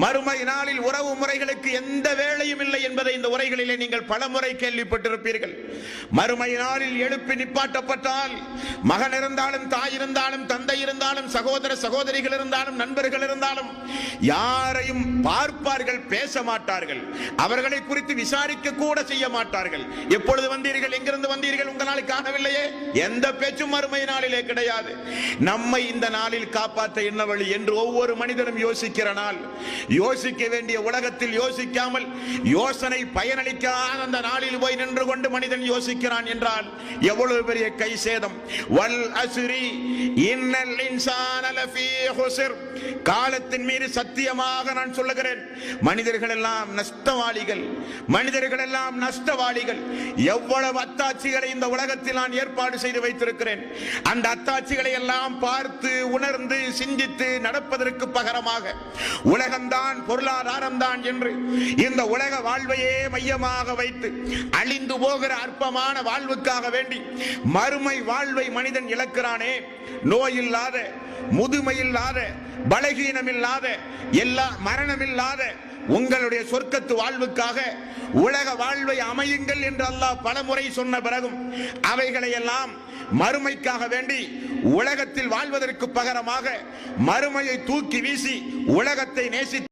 மறுமை நாளில் உறவு முறைகளுக்கு எந்த வேளையும் இல்லை என்பதை இந்த உரைகளிலே நீங்கள் பலமுறை கேள்விப்பட்டிருப்பீர்கள். மறுமை நாளில் எழுப்பி நிப்பாட்டப்பட்டால் மகன் இருந்தாலும் தாய் இருந்தாலும் தந்தை இருந்தாலும் சகோதர சகோதரிகள் இருந்தாலும் நண்பர்கள் இருந்தாலும் யாரையும் பார்ப்பார்கள், பேச மாட்டார்கள். அவர்களை குறித்து விசாரிக்க கூட செய்ய மாட்டார்கள். எப்பொழுது வந்தீர்கள், எங்கிருந்து வந்தீர்கள், உங்களால் காணவில்லையே, எந்த பேச்சும் மறுமை நாளிலே கிடையாது. நம்மை இந்த நாளில் காப்பாற்ற என்ன வழி என்று ஒவ்வொரு மனிதனும் யோசிக்கிற நாள். யோசிக்க வேண்டிய உலகத்தில் யோசிக்காமல் யோசனை பயனளிக்காத அந்த நாளில் போய் நின்று கொண்டு மனிதன் யோசிக்கிறான் என்றால் எவ்வளவு பெரிய கை சேதம். வல் அஸ்ரி இன்னல் இன்சான லஃபீ ஹுஸ்ர், காலத்தின் மீது சத்தியமாக நான் சொல்லுகிறேன், மனிதர்கள் எல்லாம் நஷ்டவாளிகள், மனிதர்கள் எல்லாம் நஷ்டவாளிகள். எவ்வளவு அத்தாட்சிகளை இந்த உலகத்தில் நான் ஏற்பாடு செய்து வைத்திருக்கிறேன். அந்த அத்தாட்சிகளை எல்லாம் பார்த்து உணர்ந்து சிந்தித்து நடப்பதற்கு பகரமாக உலகம்தான் பொருளாதாரம் தான் என்று இந்த உலக வாழ்வையே மையமாக வைத்து அழிந்து போகிற அற்பமான வாழ்வுக்காக வேண்டி மறுமை வாழ்வை மனிதன் இழக்கிறானே. நோயில்லாத, முதுமையில்லாத, பலகீனமில்லாத, எல்லா மரணமில்லாத உங்களுடைய சொர்க்கத்து வாழ்வுக்காக உலக வாழ்வை அமையுங்கள் என்று அல்லாஹ் பலமுறை சொன்ன பிறகும் அவைகளை எல்லாம் மறுமைக்காக வேண்டி உலகத்தில் வாழ்வதற்கு பகரமாக மறுமையை தூக்கி வீசி உலகத்தை நேசித்த